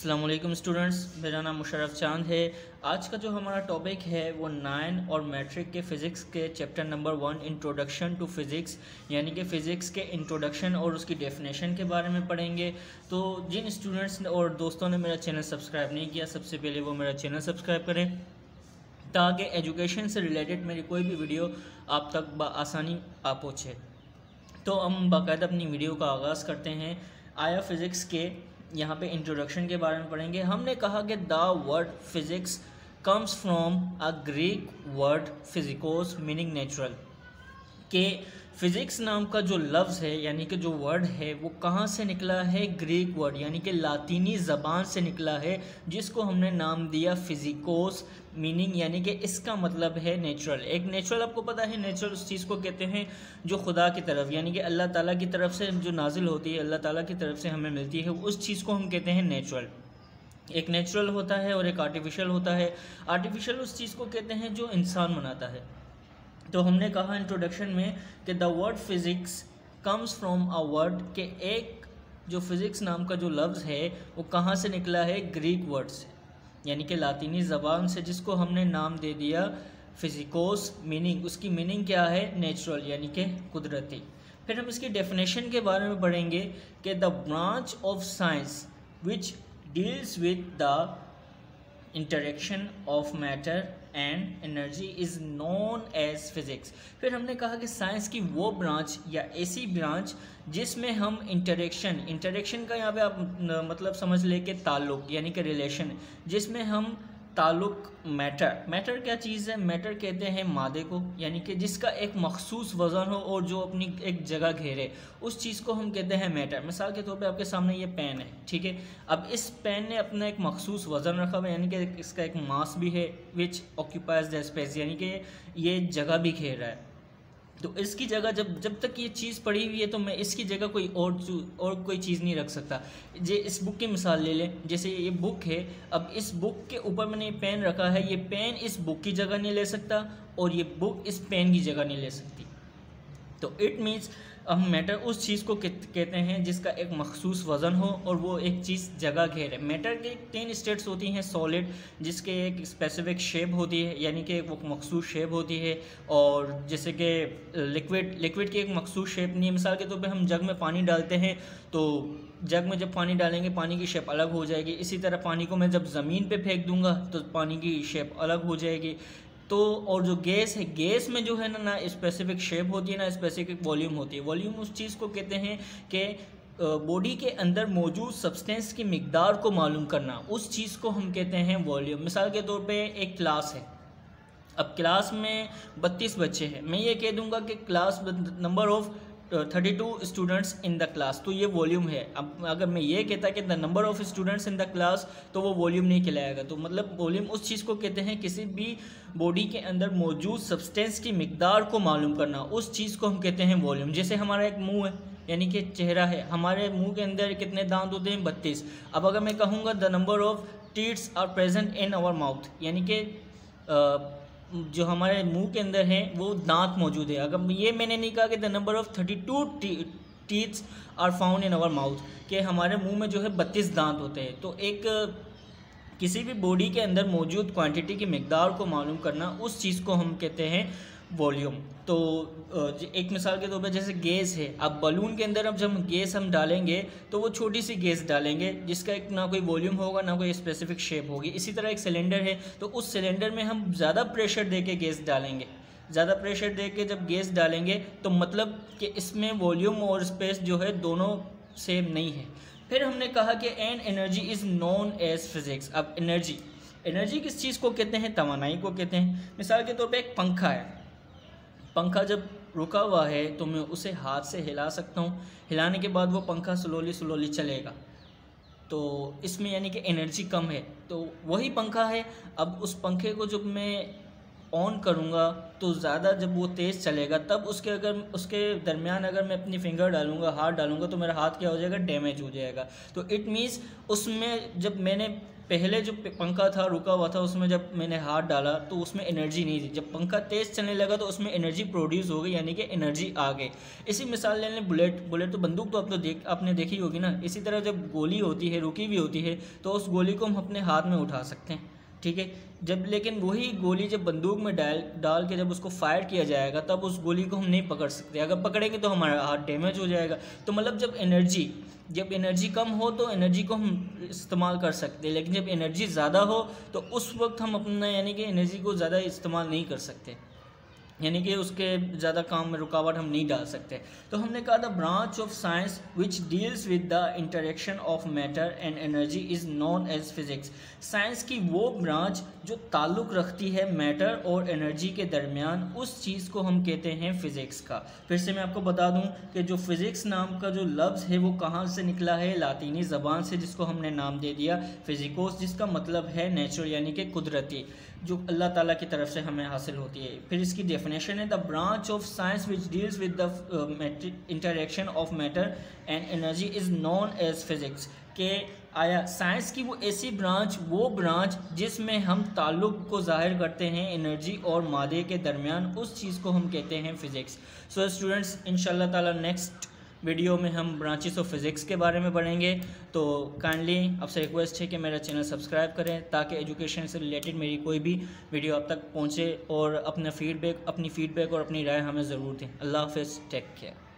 अस्सलाम वालेकुम स्टूडेंट्स, मेरा नाम मुशर्रफ चांद है। आज का जो हमारा टॉपिक है वो 9 और मैट्रिक के फ़िज़िक्स के chapter number 1 introduction to physics यानी कि फ़िज़िक्स के इंट्रोडक्शन और उसकी डेफिनेशन के बारे में पढ़ेंगे। तो जिन स्टूडेंट्स और दोस्तों ने मेरा चैनल सब्सक्राइब नहीं किया, सबसे पहले वो मेरा चैनल सब्सक्राइब करें ताकि एजुकेशन से रिलेटेड मेरी कोई भी वीडियो आप तक बआसानी आ पहुँचे। तो हम बाकायदा अपनी वीडियो का आगाज़ करते हैं। आया फ़िज़िक्स के यहाँ पे इंट्रोडक्शन के बारे में पढ़ेंगे। हमने कहा कि the word physics comes from a Greek word फिजिकोस मीनिंग नेचुरल, के फ़िज़िक्स नाम का जो लफ्ज़ है यानी कि जो वर्ड है वो कहाँ से निकला है? ग्रीक वर्ड यानी कि लातीनी ज़बान से निकला है, जिसको हमने नाम दिया फिजिकोस मीनिंग यानी कि इसका मतलब है नेचुरल। एक नेचुरल आपको पता है, नेचुरल उस चीज़ को कहते हैं जो खुदा की तरफ यानी कि अल्लाह ताला की तरफ से जो नाजिल होती है, अल्लाह ताला की तरफ से हमें मिलती है, उस चीज़ को हम कहते हैं नेचुरल। एक नेचुरल होता है और एक आर्टिफिशियल होता है। आर्टिफिशियल उस चीज़ को कहते हैं जो इंसान बनाता है। तो हमने कहा इंट्रोडक्शन में कि the word physics comes from a word, के एक जो फिज़िक्स नाम का जो लफ्ज़ है वो कहाँ से निकला है? ग्रीक वर्ड से यानी कि लातीनी ज़बान से, जिसको हमने नाम दे दिया फिजिकोस मीनिंग। उसकी मीनिंग क्या है? नेचुरल यानी कि कुदरती। फिर हम इसकी डेफिनेशन के बारे में पढ़ेंगे कि the branch of science which deals with the interaction of matter and energy is known as physics. फिर हमने कहा कि साइंस की वो ब्रांच या ऐसी ब्रांच जिसमें हम इंटरेक्शन का यहाँ पे आप मतलब समझ ले कि ताल्लुक़ यानी कि रिलेशन, जिसमें हम ताल्लुक़ मैटर क्या चीज़ है? मैटर कहते हैं मादे को, यानी कि जिसका एक मखसूस वज़न हो और जो अपनी एक जगह घेरे, उस चीज़ को हम कहते हैं मैटर। मिसाल के तौर पे आपके सामने ये पेन है, ठीक है। अब इस पेन ने अपना एक मखसूस वज़न रखा हुआ है, यानी कि इसका एक मास भी है, विच ऑक्यूपाइज द स्पेस, यानी कि ये जगह भी घेर रहा है। तो इसकी जगह जब तक ये चीज़ पड़ी हुई है तो मैं इसकी जगह कोई और कोई चीज़ नहीं रख सकता। जे इस बुक की मिसाल ले लें, जैसे ये बुक है, अब इस बुक के ऊपर मैंने ये पेन रखा है, ये पेन इस बुक की जगह नहीं ले सकता और ये बुक इस पेन की जगह नहीं ले सकती। तो इट मीन्स हम मैटर उस चीज़ को कहते हैं जिसका एक मखसूस वज़न हो और वो एक चीज़ जगह घेरे। मैटर के 3 स्टेट्स होती हैं। सॉलिड, जिसके एक स्पेसिफिक शेप होती है यानी कि वो मखसूस शेप होती है, और जैसे कि लिक्विड की एक मखसूस शेप नहीं है। मिसाल के तौर पे हम जग में पानी डालते हैं तो जग में जब पानी डालेंगे पानी की शेप अलग हो जाएगी। इसी तरह पानी को मैं जब ज़मीन पे फेंक दूंगा तो पानी की शेप अलग हो जाएगी। तो और जो गैस है, गैस में जो है ना स्पेसिफिक शेप होती है ना स्पेसिफिक वॉल्यूम होती है। वॉल्यूम उस चीज़ को कहते हैं कि बॉडी के अंदर मौजूद सब्सटेंस की मिकदार को मालूम करना, उस चीज़ को हम कहते हैं वॉल्यूम। मिसाल के तौर पे एक क्लास है, अब क्लास में 32 बच्चे हैं, मैं ये कह दूंगा कि class number of 32 students in the class, तो ये वॉल्यूम है। अब अगर मैं ये कहता कि the number of students in the class, तो वो वॉल्यूम नहीं कहलाएगा। तो मतलब वॉल्यूम उस चीज़ को कहते हैं किसी भी बॉडी के अंदर मौजूद सब्सटेंस की मिकदार को मालूम करना, उस चीज़ को हम कहते हैं वॉल्यूम। जैसे हमारा एक मुंह है यानी कि चेहरा है, हमारे मुंह के अंदर कितने दांत होते हैं? 32। अब अगर मैं कहूँगा the number of teeths are present in our mouth, यानी कि जो हमारे मुंह के अंदर हैं वो दांत मौजूद है। अगर ये मैंने नहीं कहा कि the number of 32 teeths are found in our mouth, कि हमारे मुंह में जो है 32 दांत होते हैं। तो एक किसी भी बॉडी के अंदर मौजूद क्वांटिटी की मिकदार को मालूम करना, उस चीज़ को हम कहते हैं वॉल्यूम। तो एक मिसाल के तौर पे जैसे गैस है, अब बलून के अंदर अब जब गैस हम डालेंगे तो वो छोटी सी गैस डालेंगे जिसका एक ना कोई वॉल्यूम होगा ना कोई स्पेसिफिक शेप होगी। इसी तरह एक सिलेंडर है, तो उस सिलेंडर में हम ज़्यादा प्रेशर दे के गैस डालेंगे, ज़्यादा प्रेशर दे के जब गैस डालेंगे तो मतलब कि इसमें वॉल्यूम और स्पेस जो है दोनों सेम नहीं है। फिर हमने कहा कि an energy is known as physics. अब एनर्जी किस चीज़ को कहते हैं? तवानाई को कहते हैं। मिसाल के तौर पे एक पंखा है, पंखा जब रुका हुआ है तो मैं उसे हाथ से हिला सकता हूँ, हिलाने के बाद वो पंखा स्लोली चलेगा, तो इसमें यानी कि एनर्जी कम है। तो वही पंखा है, अब उस पंखे को जब मैं ऑन करूँगा तो ज़्यादा जब वो तेज़ चलेगा, तब उसके दरमियान अगर मैं अपनी फिंगर हाथ डालूँगा तो मेरा हाथ क्या हो जाएगा? डैमेज हो जाएगा। तो इट मीन्स उसमें जब मैंने पहले जो पंखा था रुका हुआ था, उसमें जब मैंने हाथ डाला तो उसमें एनर्जी नहीं थी, जब पंखा तेज़ चलने लगा तो उसमें एनर्जी प्रोड्यूस हो गई, यानी कि एनर्जी आ गई। इसी मिसाल ले लें बुलेट तो बंदूक तो आपने देखी होगी ना। इसी तरह जब गोली होती है, रुकी हुई होती है, तो उस गोली को हम अपने हाथ में उठा सकते हैं, ठीक है। जब लेकिन वही गोली जब बंदूक में डाल के जब उसको फायर किया जाएगा, तब उस गोली को हम नहीं पकड़ सकते। अगर पकड़ेंगे तो हमारा हाथ डैमेज हो जाएगा। तो मतलब जब एनर्जी कम हो तो एनर्जी को हम इस्तेमाल कर सकते हैं, लेकिन जब एनर्जी ज़्यादा हो तो उस वक्त हम अपना यानी कि एनर्जी को ज़्यादा इस्तेमाल नहीं कर सकते, यानी कि उसके ज़्यादा काम में रुकावट हम नहीं डाल सकते। तो हमने कहा the branch of science which deals with the interaction of matter and energy is known as physics. Science की वो ब्रांच जो ताल्लुक़ रखती है मैटर और एनर्जी के दरमियान, उस चीज़ को हम कहते हैं फ़िज़िक्स का। फिर से मैं आपको बता दूं कि जो फ़िज़िक्स नाम का जो लफ्ज़ है वो कहाँ से निकला है, लातीनी ज़बान से, जिसको हमने नाम दे दिया फ़िज़िकोस, जिसका मतलब है नेचुरल, यानी कि कुदरती, जो अल्लाह ताला की तरफ से हमें हासिल होती है। फिर इसकी डेफिनेशन है the branch of science which deals with the interaction of matter and energy is known as physics. के आया साइंस की वो ऐसी ब्रांच जिसमें हम ताल्लुक़ को ज़ाहिर करते हैं एनर्जी और मादे के दरमियान, उस चीज़ को हम कहते हैं फ़िज़िक्स। सो स्टूडेंट्स, इंशाल्लाह ताला नेक्स्ट वीडियो में हम ब्रांचेस ऑफ फिज़िक्स के बारे में पढ़ेंगे। तो काइंडली आपसे रिक्वेस्ट है कि मेरा चैनल सब्सक्राइब करें ताकि एजुकेशन से रिलेटेड मेरी कोई भी वीडियो आप तक पहुंचे, और अपनी फ़ीडबैक और अपनी राय हमें ज़रूर दें। अल्लाह हाफ़िज़, टेक केयर।